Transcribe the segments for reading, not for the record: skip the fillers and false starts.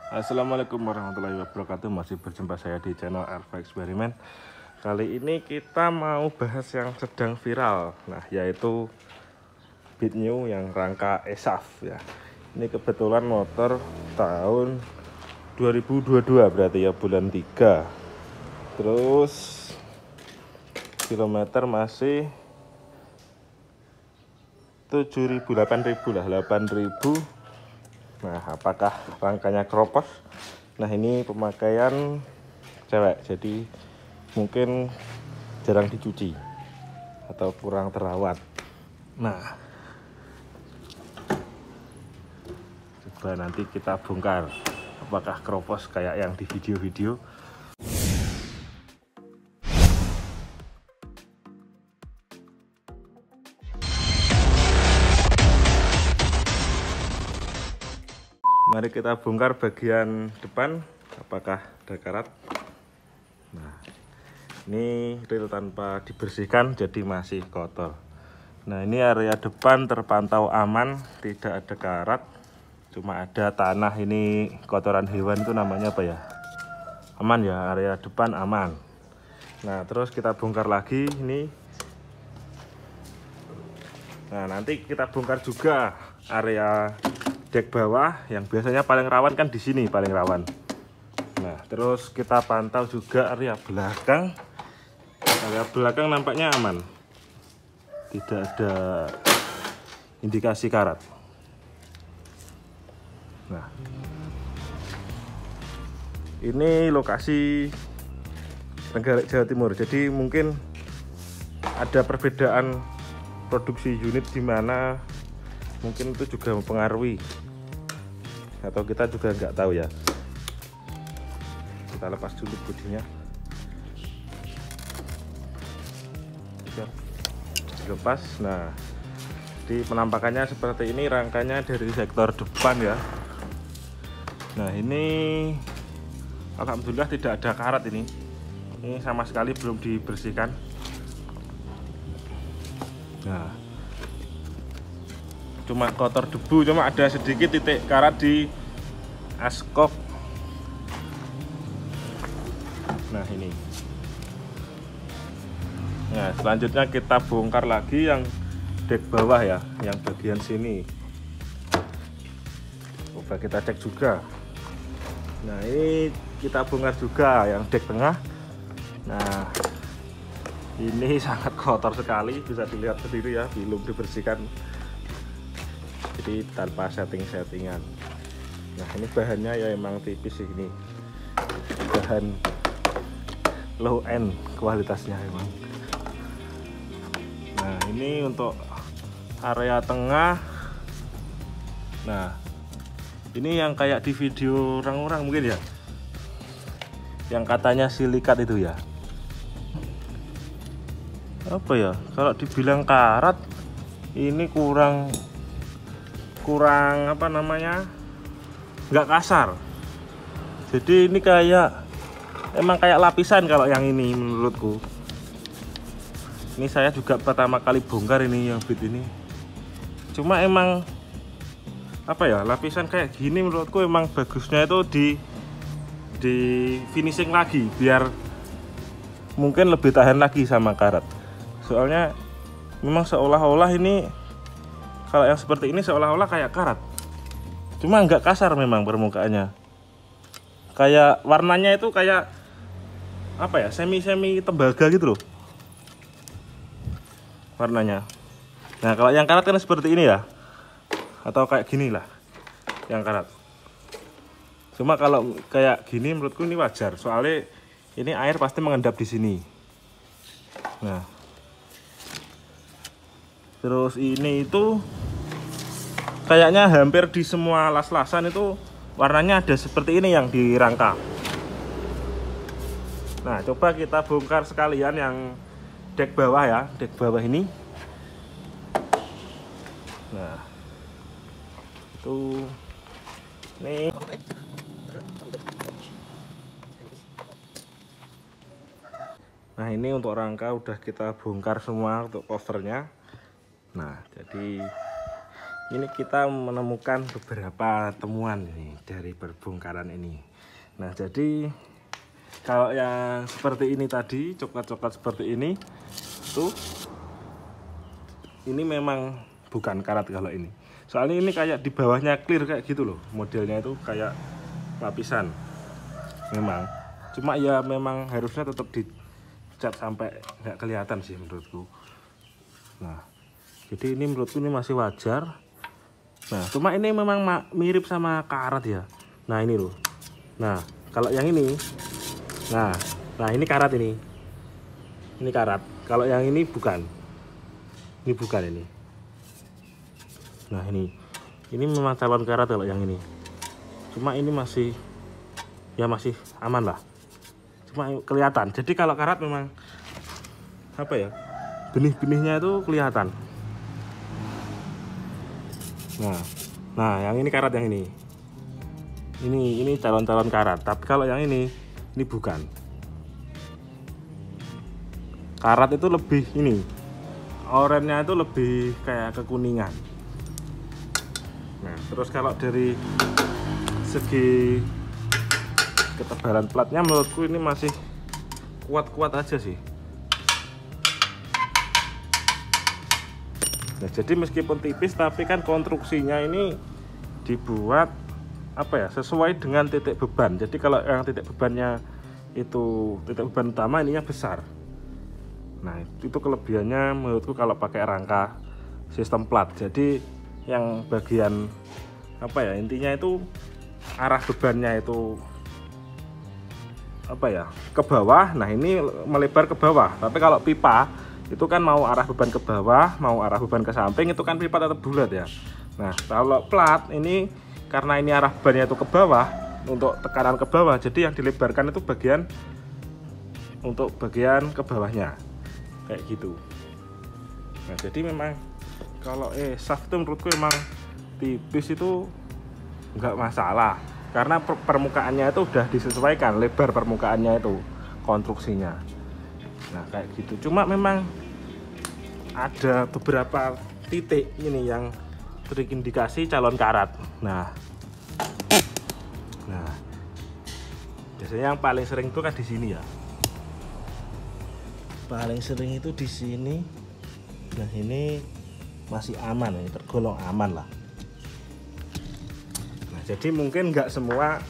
Assalamualaikum warahmatullahi wabarakatuh. Masih berjumpa saya di channel Alfa Eksperimen. Kali ini kita mau bahas yang sedang viral. Nah, yaitu Beat New yang rangka ESAF ya. Ini kebetulan motor tahun 2022 berarti ya, bulan 3. Terus kilometer masih 7.000, 8.000 lah, 8.000. Nah, apakah rangkanya kropos? Nah, ini pemakaian cewek, jadi mungkin jarang dicuci atau kurang terawat. Nah, coba nanti kita bongkar apakah kropos kayak yang di video-video. Mari kita bongkar bagian depan, apakah ada karat. Nah, ini reel tanpa dibersihkan jadi masih kotor. Nah, ini area depan terpantau aman, tidak ada karat, cuma ada tanah. Ini kotoran hewan, itu namanya apa ya, aman ya, area depan aman. Nah, terus kita bongkar lagi ini. Nah, nanti kita bongkar juga area dek bawah yang biasanya paling rawan kan di sini, paling rawan. Nah, terus kita pantau juga area belakang. Area belakang nampaknya aman, tidak ada indikasi karat. Nah, ini lokasi Trenggalek, Jawa Timur. Jadi mungkin ada perbedaan produksi unit di mana, mungkin itu juga mempengaruhi, atau kita juga nggak tahu ya. Kita lepas dulu bodinya, dilepas. Nah, di penampakannya seperti ini, rangkanya dari sektor depan ya. Nah, ini alhamdulillah tidak ada karat. Ini sama sekali belum dibersihkan. Nah, cuma kotor debu, cuma ada sedikit titik karat di askok. Nah, ini. Nah, selanjutnya kita bongkar lagi yang dek bawah ya, yang bagian sini. Coba kita cek juga. Nah, ini kita bongkar juga yang dek tengah. Nah, ini sangat kotor sekali, bisa dilihat sendiri ya, belum dibersihkan. Jadi tanpa setting-settingan. Nah, ini bahannya ya emang tipis ini, bahan low end kualitasnya emang. Nah, ini untuk area tengah. Nah, ini yang kayak di video orang-orang mungkin ya, yang katanya silikat itu ya, apa ya, kalau dibilang karat ini kurang apa namanya, nggak kasar. Jadi ini kayak emang kayak lapisan kalau yang ini menurutku. Ini saya juga pertama kali bongkar ini yang Beat ini. Cuma emang apa ya, lapisan kayak gini menurutku emang bagusnya itu di finishing lagi, biar mungkin lebih tahan lagi sama karat. Soalnya memang seolah-olah ini, kalau yang seperti ini seolah-olah kayak karat, cuma nggak kasar memang permukaannya. Kayak warnanya itu kayak apa ya, semi tembaga gitu loh warnanya. Nah, kalau yang karat kan seperti ini ya, atau kayak gini lah yang karat. Cuma kalau kayak gini menurutku ini wajar, soalnya ini air pasti mengendap di sini. Nah, terus ini itu kayaknya hampir di semua las-lasan itu warnanya ada seperti ini yang di rangka. Nah, coba kita bongkar sekalian yang dek bawah ya, dek bawah ini. Nah, itu nih. Nah, ini untuk rangka udah kita bongkar semua untuk covernya. Nah, jadi ini kita menemukan beberapa temuan nih dari perbongkaran ini. Nah, jadi kalau yang seperti ini tadi, coklat-coklat seperti ini tuh, ini memang bukan karat kalau ini. Soalnya ini kayak di bawahnya clear kayak gitu loh, modelnya itu kayak lapisan. Memang, cuma ya memang harusnya tetap dicat sampai nggak kelihatan sih menurutku. Nah, jadi ini menurutku ini masih wajar. Nah, cuma ini memang mirip sama karat ya. Nah, ini loh. Nah, kalau yang ini, nah ini karat ini. Ini karat. Kalau yang ini bukan. Ini bukan ini. Nah, ini memang calon karat kalau yang ini. Cuma ini masih, ya masih aman lah. Cuma kelihatan. Jadi kalau karat memang apa ya? Benih-benihnya itu kelihatan. Nah, yang ini karat yang ini. Ini calon-calon karat. Tapi kalau yang ini bukan. Karat itu lebih ini. Oranye itu lebih kayak kekuningan. Nah, terus kalau dari segi ketebalan platnya menurutku ini masih kuat-kuat aja sih. Nah, jadi meskipun tipis tapi kan konstruksinya ini dibuat apa ya, sesuai dengan titik beban. Jadi kalau yang titik bebannya itu titik beban utama, ininya besar. Nah, itu kelebihannya menurutku kalau pakai rangka sistem plat. Jadi yang bagian apa ya, intinya itu arah bebannya itu apa ya, ke bawah. Nah, ini melebar ke bawah. Tapi kalau pipa itu kan mau arah beban ke bawah, mau arah beban ke samping, itu kan pipa tetap bulat ya. Nah, kalau plat ini karena ini arah bebannya itu ke bawah, untuk tekanan ke bawah, jadi yang dilebarkan itu bagian untuk bagian ke bawahnya kayak gitu. Nah, jadi memang kalau shaft itu menurutku memang tipis itu nggak masalah, karena permukaannya itu udah disesuaikan, lebar permukaannya itu konstruksinya. Nah, kayak gitu. Cuma memang ada beberapa titik ini yang terindikasi calon karat. Nah, biasanya yang paling sering itu kan di sini ya. Paling sering itu di sini. Nah, ini masih aman, ini tergolong aman lah. Nah, jadi mungkin nggak semua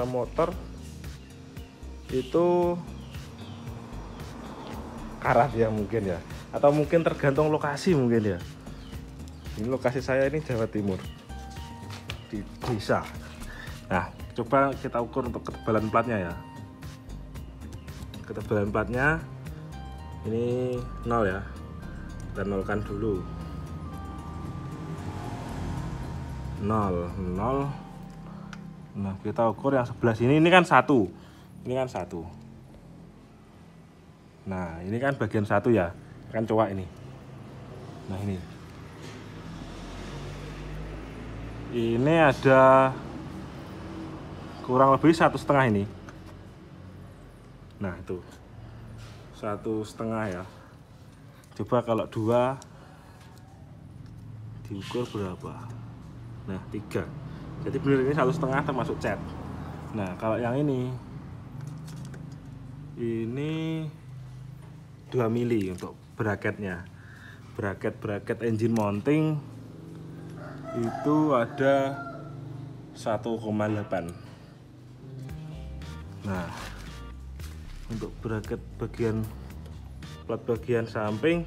motor itu karat ya mungkin ya, atau mungkin tergantung lokasi mungkin ya. Ini lokasi saya ini Jawa Timur di desa. Nah, coba kita ukur untuk ketebalan platnya ya. Ketebalan platnya ini 0 ya, kita nolkan dulu. 0. Nah, kita ukur yang sebelah sini, ini kan 1. Ini kan 1. Nah, ini kan bagian 1 ya, kan cowok ini. Nah, ini ada kurang lebih 1,5 ini. Nah, itu 1,5 ya. Coba kalau 2 diukur berapa? Nah, 3. Jadi benar ini 1,5 termasuk cat. Nah, kalau yang ini 2 mili untuk bracketnya. Bracket engine mounting itu ada 1,8. Nah, untuk bracket plat bagian samping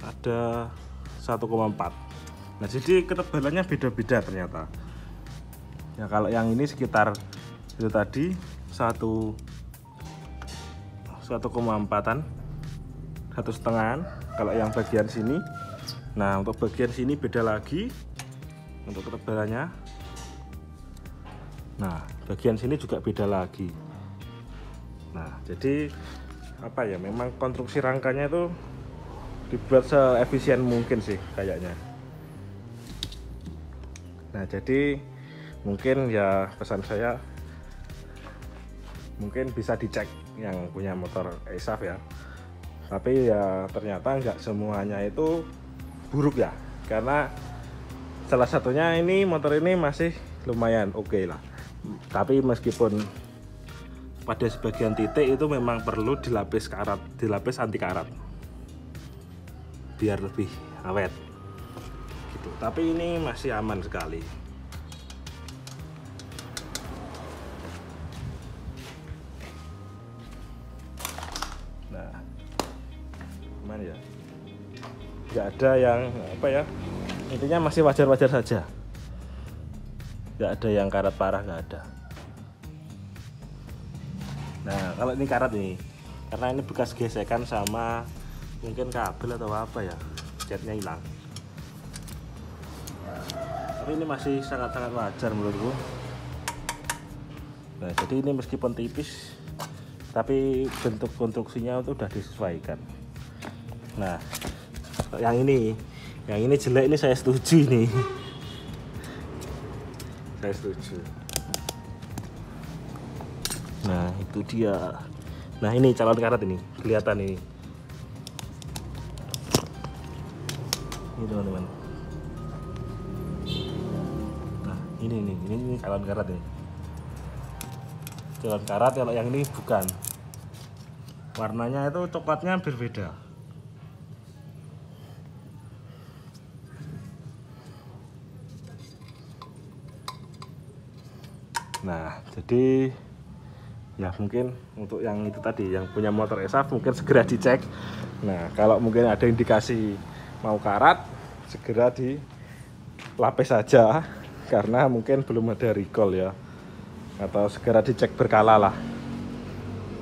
ada 1,4. Nah, jadi ketebalannya beda-beda ternyata. Ya, kalau yang ini sekitar itu tadi 1,4-an, 1,5-an kalau yang bagian sini. Nah, untuk bagian sini beda lagi untuk ketebalannya. Nah, bagian sini juga beda lagi. Nah, jadi apa ya, memang konstruksi rangkanya itu dibuat seefisien mungkin sih kayaknya. Nah, jadi mungkin ya pesan saya, mungkin bisa dicek yang punya motor e-shaft ya. Tapi ya ternyata nggak semuanya itu buruk ya, karena salah satunya ini motor ini masih lumayan oke lah, tapi meskipun pada sebagian titik itu memang perlu dilapis karat, dilapis anti karat biar lebih awet gitu. Tapi ini masih aman sekali. Nah, aman ya, nggak ada yang apa ya, intinya masih wajar-wajar saja, nggak ada yang karat parah, nggak ada. Nah kalau ini karat nih, karena ini bekas gesekan sama mungkin kabel atau apa ya, catnya hilang. Tapi ini masih sangat-sangat wajar menurutku. Nah jadi ini meskipun tipis, tapi bentuk konstruksinya itu udah disesuaikan. Nah yang ini jelek, ini saya setuju nih. Saya setuju. Nah itu dia. Nah ini calon karat ini kelihatan ini teman-teman. Nah ini calon karat ini. Calon karat, kalau yang ini bukan. Warnanya itu coklatnya berbeda. Nah jadi ya mungkin untuk yang itu tadi, yang punya motor ESAF mungkin segera dicek. Nah kalau mungkin ada indikasi mau karat, segera dilapis saja, karena mungkin belum ada recall ya, atau segera dicek berkala lah.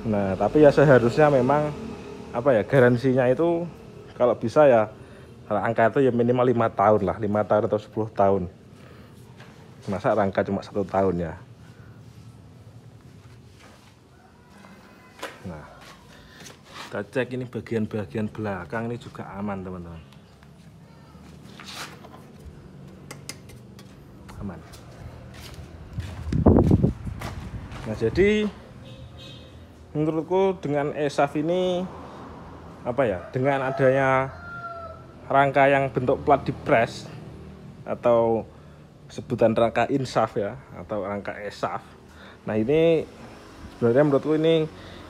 Nah tapi ya seharusnya memang apa ya, garansinya itu kalau bisa ya angka itu ya minimal 5 tahun lah, 5 tahun atau 10 tahun. Masa rangka cuma 1 tahun ya. Nah kita cek ini bagian-bagian belakang ini juga aman teman-teman, aman. Nah jadi menurutku dengan ESAF ini apa ya, dengan adanya rangka yang bentuk plat di press atau sebutan rangka insaf ya, atau rangka ESAF. Nah ini sebenarnya menurutku ini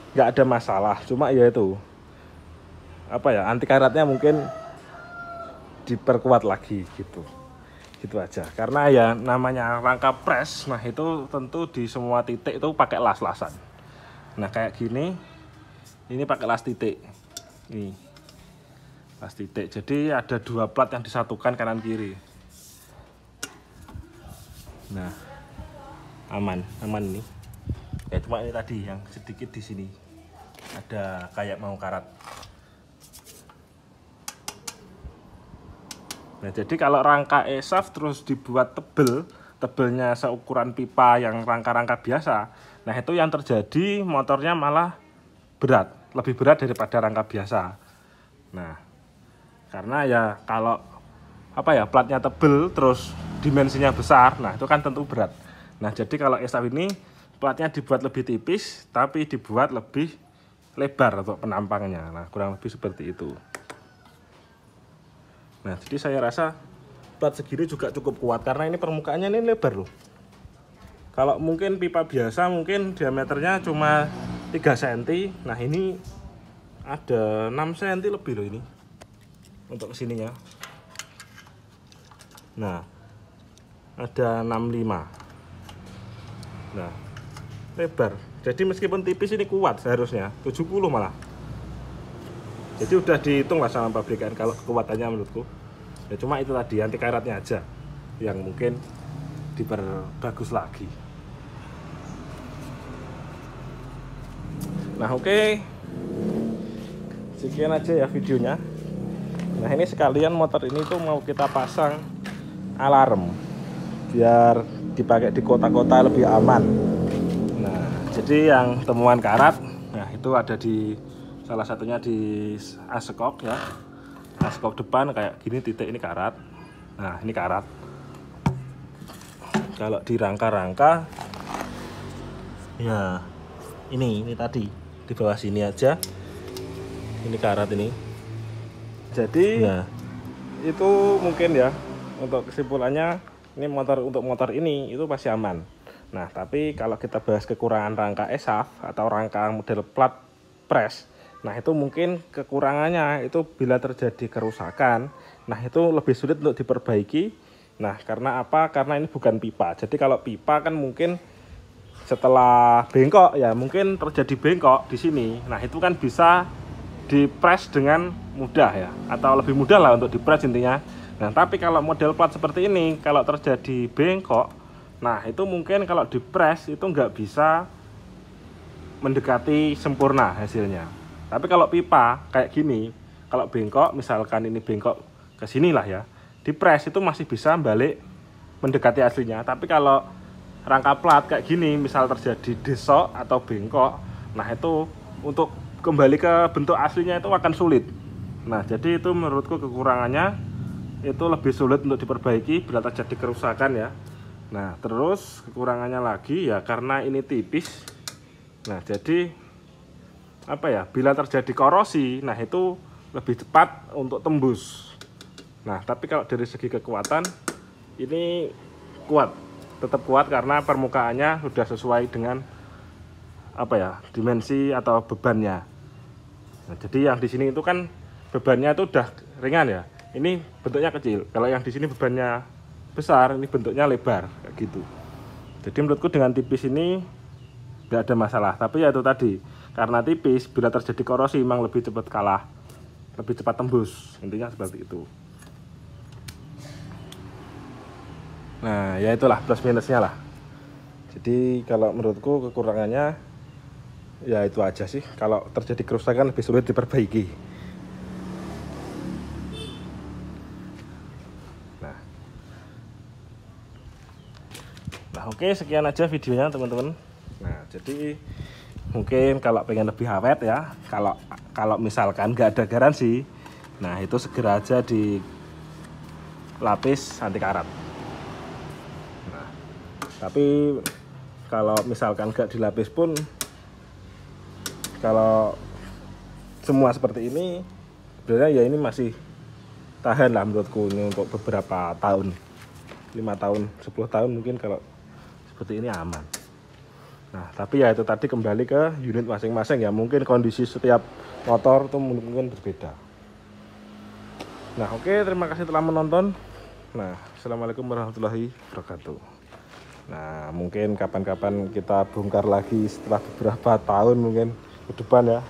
nggak ada masalah, cuma ya itu apa ya, anti karatnya mungkin diperkuat lagi gitu aja. Karena ya namanya rangka press, nah itu tentu di semua titik itu pakai las-lasan. Nah kayak gini, ini pakai las titik, ini las titik, jadi ada 2 plat yang disatukan kanan kiri. Nah aman nih ya, cuma ini tadi yang sedikit di sini ada kayak mau karat. Nah jadi kalau rangka ESAF terus dibuat tebelnya seukuran pipa yang rangka-rangka biasa, nah itu yang terjadi motornya malah berat, lebih berat daripada rangka biasa. Nah karena ya kalau apa ya, platnya tebel terus dimensinya besar, nah itu kan tentu berat. Nah jadi kalau ESAF ini platnya dibuat lebih tipis tapi dibuat lebih lebar untuk penampangnya. Nah kurang lebih seperti itu. Nah jadi saya rasa plat segini juga cukup kuat, karena ini permukaannya ini lebar loh. Kalau mungkin pipa biasa mungkin diameternya cuma 3 cm, nah ini ada 6 cm lebih loh ini untuk kesininya. Nah ada 65. Nah lebar, jadi meskipun tipis ini kuat, seharusnya 70 malah. Jadi udah dihitung lah sama pabrikan kalau kekuatannya menurutku. Ya cuma itu tadi, anti karatnya aja yang mungkin diperbagus lagi. Nah oke, sekian aja ya videonya. Nah ini sekalian motor ini tuh mau kita pasang alarm biar dipakai di kota-kota lebih aman. Nah jadi yang temuan karat, nah itu ada di salah satunya di askok ya, askok depan kayak gini titik, ini karat. Nah ini karat. Kalau di rangka-rangka ya ini tadi di bawah sini aja ini karat ini. Jadi ya itu mungkin ya untuk kesimpulannya ini untuk motor ini itu pasti aman. Nah, tapi kalau kita bahas kekurangan rangka ESAF atau rangka model plat press, nah itu mungkin kekurangannya itu bila terjadi kerusakan, nah itu lebih sulit untuk diperbaiki. Nah, karena apa? Karena ini bukan pipa. Jadi kalau pipa kan mungkin setelah bengkok ya mungkin terjadi bengkok di sini. Nah, itu kan bisa dipres dengan mudah ya, atau lebih mudah lah untuk dipres intinya. Nah, tapi kalau model plat seperti ini, kalau terjadi bengkok, nah itu mungkin kalau dipres itu nggak bisa mendekati sempurna hasilnya. Tapi kalau pipa kayak gini, kalau bengkok, misalkan ini bengkok ke sini lah ya, dipres itu masih bisa balik mendekati aslinya. Tapi kalau rangka plat kayak gini, misal terjadi desok atau bengkok, nah itu untuk kembali ke bentuk aslinya itu akan sulit. Nah, jadi itu menurutku kekurangannya itu lebih sulit untuk diperbaiki bila terjadi kerusakan ya. Nah, terus kekurangannya lagi ya karena ini tipis. Nah, jadi apa ya? Bila terjadi korosi, nah itu lebih cepat untuk tembus. Nah, tapi kalau dari segi kekuatan ini kuat, tetap kuat karena permukaannya sudah sesuai dengan apa ya? Dimensi atau bebannya. Nah, jadi yang di sini itu kan bebannya itu udah ringan ya. Ini bentuknya kecil. Kalau yang di sini bebannya besar, ini bentuknya lebar kayak gitu. Jadi menurutku dengan tipis ini nggak ada masalah. Tapi ya itu tadi, karena tipis bila terjadi korosi memang lebih cepat kalah, lebih cepat tembus, intinya seperti itu. Nah ya itulah plus minusnya lah. Jadi kalau menurutku kekurangannya ya itu aja sih. Kalau terjadi kerusakan lebih sulit diperbaiki. Nah oke, sekian aja videonya teman-teman. Nah jadi mungkin kalau pengen lebih awet ya, kalau misalkan nggak ada garansi, nah itu segera aja di lapis anti karat. Nah tapi kalau misalkan nggak dilapis pun, kalau semua seperti ini sebenarnya ya ini masih tahan lah menurutku ini untuk beberapa tahun, 5 tahun 10 tahun mungkin kalau seperti ini aman. Nah tapi ya itu tadi kembali ke unit masing-masing ya, mungkin kondisi setiap motor itu mungkin berbeda. Nah oke, terima kasih telah menonton. Nah assalamualaikum warahmatullahi wabarakatuh. Nah mungkin kapan-kapan kita bongkar lagi setelah beberapa tahun mungkin ke depan ya.